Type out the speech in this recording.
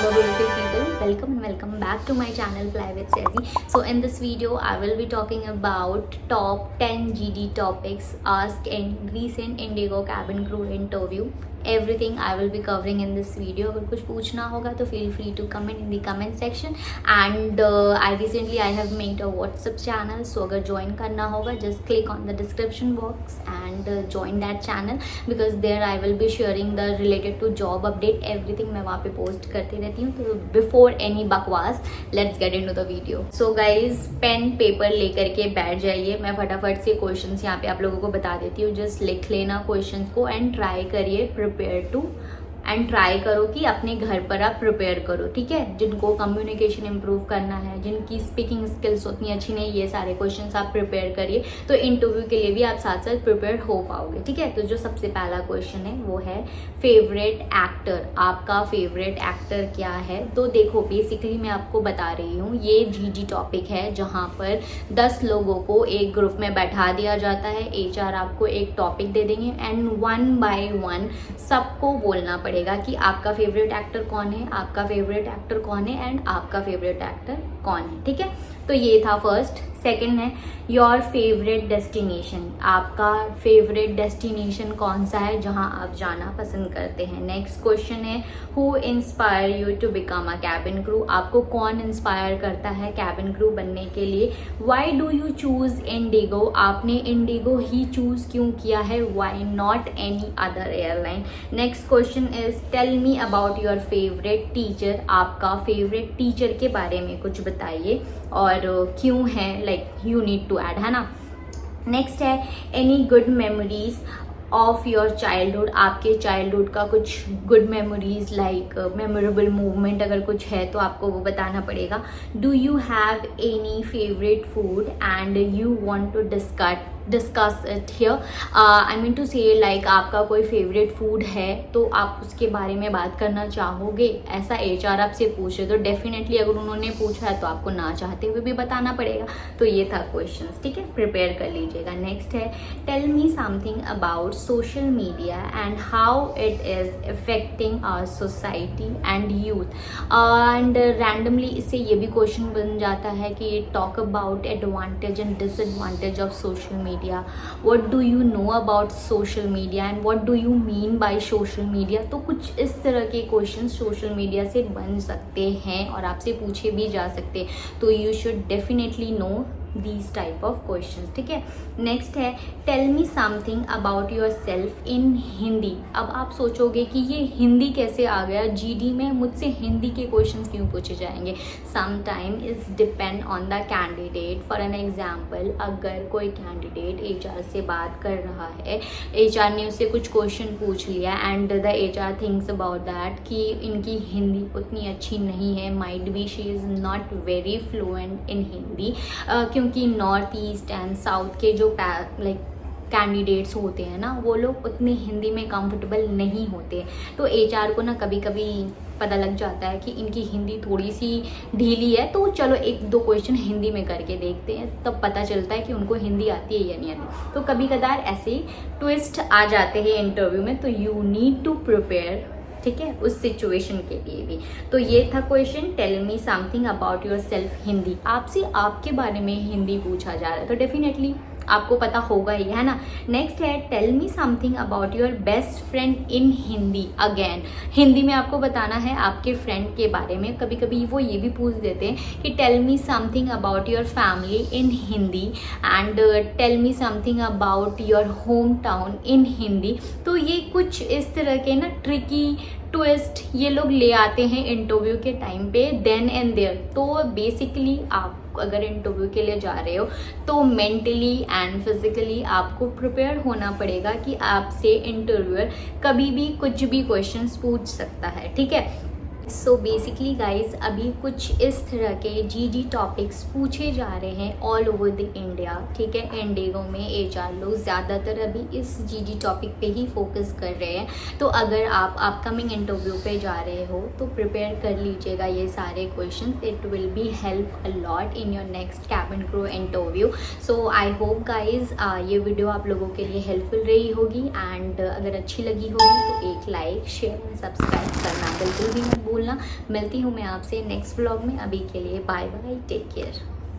Hello beautiful people, welcome back to my channel Fly with Sassy. So in this video I will be talking about top 10 GD topics asked in recent Indigo cabin crew interview. Everything I will be covering in this video. अगर कुछ पूछना होगा तो feel free to comment in the comment section. And I have made a WhatsApp channel, so अगर join करना होगा just click on the description box and join that channel because there I will be sharing the related to job update everything मैं वहाँ पे post करती रहती हूँ. तो before any बकवास let's get into the video. So guys pen paper लेकर के बैठ जाइए. मैं फटाफट से क्वेश्चंस यहाँ पे आप लोगों को बता देती हूँ. जस्ट लिख लेना क्वेश्चंस को एंड ट्राई करिए प्रिपेयर टू एंड ट्राई करो कि अपने घर पर आप प्रिपेयर करो. ठीक है, जिनको कम्युनिकेशन इम्प्रूव करना है, जिनकी स्पीकिंग स्किल्स उतनी अच्छी नहीं, ये सारे क्वेश्चंस आप प्रिपेयर करिए तो इंटरव्यू के लिए भी आप साथ साथ प्रिपेयर हो पाओगे. ठीक है, तो जो सबसे पहला क्वेश्चन है वो है फेवरेट एक्टर. आपका फेवरेट एक्टर क्या है? तो देखो बेसिकली मैं आपको बता रही हूँ, ये जीडी टॉपिक है जहाँ पर 10 लोगों को एक ग्रुप में बैठा दिया जाता है. HR आपको एक टॉपिक दे देंगे एंड 1 बाय 1 सबको बोलना पड़ेगा कि आपका फेवरेट एक्टर कौन है, आपका फेवरेट एक्टर कौन है एंड आपका फेवरेट एक्टर कौन है. ठीक है, तो ये था फर्स्ट. सेकंड है योर फेवरेट डेस्टिनेशन. आपका फेवरेट डेस्टिनेशन कौन सा है जहां आप जाना पसंद करते हैं. नेक्स्ट क्वेश्चन है who inspire you to become a cabin crew. आपको कौन इंस्पायर करता है कैबिन क्रू बनने के लिए. Why do you choose IndiGo. आपने इंडिगो ही चूज क्यों किया है. Why not any other airline. Next question is tell me about your favourite teacher. आपका फेवरेट टीचर के बारे में कुछ बताइए और क्यों है, यू नीड टू ऐड, है ना. नेक्स्ट है any good memories of your childhood. आपके चाइल्डहुड का कुछ good memories like memorable movement अगर कुछ है तो आपको वो बताना पड़ेगा. Do you have any favourite food and you want to discuss it here. I mean to say like आपका कोई फेवरेट फूड है तो आप उसके बारे में बात करना चाहोगे. ऐसा HR आपसे पूछे तो डेफिनेटली अगर उन्होंने पूछा है तो आपको ना चाहते हुए भी बताना पड़ेगा. तो ये था क्वेश्चंस. ठीक है, प्रिपेयर कर लीजिएगा. नेक्स्ट है tell me something about social media and how it is affecting our society and youth. And randomly इससे ये भी क्वेश्चन बन जाता है कि talk about advantage and disadvantage of social media. What do you know about social media and what do you mean by social media. तो कुछ इस तरह के क्वेश्चन सोशल मीडिया से बन सकते हैं और आपसे पूछे भी जा सकते हैं. तो you should definitely know these type of questions. ठीक है, नेक्स्ट है tell me something about yourself in Hindi. अब आप सोचोगे कि ये हिंदी कैसे आ गया GD में, मुझसे हिंदी के क्वेश्चंस क्यों पूछे जाएंगे. Sometime is depend on the candidate. For an example अगर कोई कैंडिडेट HR से बात कर रहा है, HR ने उससे कुछ क्वेश्चन पूछ लिया and the HR thinks about that कि इनकी हिंदी उतनी अच्छी नहीं है, might be she is not very fluent in Hindi. क्योंकि नॉर्थ ईस्ट एंड साउथ के जो कैंडिडेट्स होते हैं ना, वो लोग उतने हिंदी में कंफर्टेबल नहीं होते. तो HR को ना कभी कभी पता लग जाता है कि इनकी हिंदी थोड़ी सी ढीली है, तो चलो 1-2 क्वेश्चन हिंदी में करके देखते हैं, तब पता चलता है कि उनको हिंदी आती है या नहीं आती. तो कभी कदार ऐसे ट्विस्ट आ जाते हैं इंटरव्यू में, तो यू नीड टू प्रिपेयर. ठीक है, उस सिचुएशन के लिए भी. तो ये था question tell me something about yourself Hindi. आपसे आपके बारे में हिंदी पूछा जा रहा है तो डेफिनेटली आपको पता होगा ही, है ना. नेक्स्ट है tell me something about your best friend in Hindi. Again Hindi में आपको बताना है आपके फ्रेंड के बारे में. कभी कभी वो ये भी पूछ देते हैं कि tell me something about your family in Hindi and tell me something about your hometown in Hindi. तो ये कुछ इस तरह के ना ट्रिकी ट्विस्ट ये लोग ले आते हैं इंटरव्यू के टाइम पे देन एंड देयर. तो बेसिकली आप अगर इंटरव्यू के लिए जा रहे हो तो मेंटली एंड फिजिकली आपको प्रिपेयर होना पड़ेगा कि आपसे इंटरव्यूअर कभी भी कुछ भी क्वेश्चंस पूछ सकता है. ठीक है, सो बेसिकली गाइज अभी कुछ इस तरह के GD टॉपिक्स पूछे जा रहे हैं ऑल ओवर द इंडिया. ठीक है, इंडिगो में HR लोग ज़्यादातर अभी इस GD टॉपिक पे ही फोकस कर रहे हैं. तो अगर आप अपकमिंग इंटरव्यू पे जा रहे हो तो प्रिपेयर कर लीजिएगा ये सारे questions. It will be help a lot in your next cabin crew interview. So I hope guys ये वीडियो आप लोगों के लिए हेल्पफुल रही होगी एंड अगर अच्छी लगी होगी तो एक लाइक शेयर एंड सब्सक्राइब करना बिल्कुल भी मत भूलना। मिलती हूँ मैं आपसे नेक्स्ट व्लॉग में, अभी के लिए बाय बाय, टेक केयर।